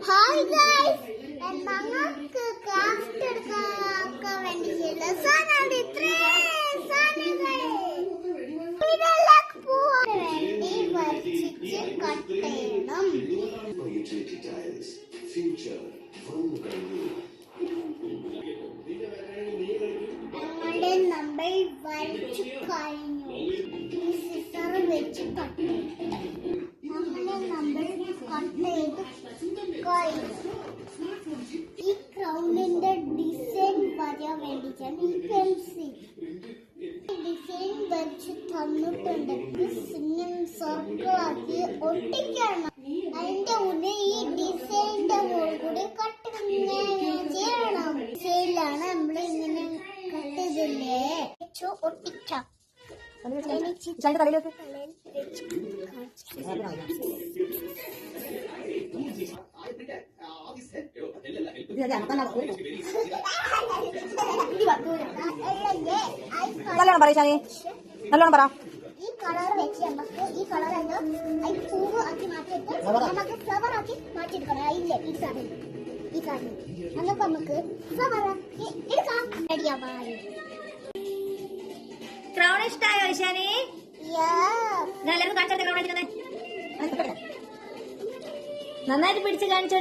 Hi guys, ഞങ്ങൾക്ക് craft എടുക്കാൻ വേണ്ടിയുള്ള സാധനമാണ് ഇത്രയും സാധനങ്ങൾ. ഇതിലേക്ക് പോവാൻ വേണ്ടി വരച്ചിട്ട് കട്ട് ചെയ്യണം. ഞങ്ങളുടെ നമ്മൾ വരച്ചു കഴിഞ്ഞു. ഈ സിസർ വെച്ച് കട്ട് ചെയ്യും. നമ്മുടെ നമ്മൾ കട്ട് ചെയ്ത് ഈ ക്രൗണിന്റെ ഡിസൈൻ വരാൻ വേണ്ടിയിട്ടാണ് ഈ പെൻസിൽ. ഡിസൈൻ വെച്ച് തന്നിട്ടുണ്ടെങ്കിൽ സർക്കിളാക്കി ഒട്ടിക്കണം. അതിന്റെ ഉള്ളിൽ ഈ ഡിസൈനിന്റെ മുകളിൽ കൂടി കട്ട് ചെയ്യണം. ഡിസൈനിലാണ് നമ്മൾ ഇങ്ങനെ കട്ട് ചെയ്തില്ലേ ഒട്ടിക്കാം. നല്ലോണം പറ ഷാനി, നല്ലോണം പറ. ഈ കളർ വെച്ച് നമുക്ക് ഈ കളർ ഈ പൂവ് ആക്കി മാറ്റിയിട്ട് നമുക്ക് ഫ്ലവർ ആക്കി മാറ്റിയെടുക്കണം. അതില്ലേ ഈ സാധനം എന്നിട്ട് നമുക്ക് ഫ്ലവർ ആക്കി എടുക്കാം. റെഡിയാവാൻ. ക്രൗൺ ഇഷ്ടായോ ഷാനി? നന്നായിട്ട് പിടിച്ച് കാണിച്ചു.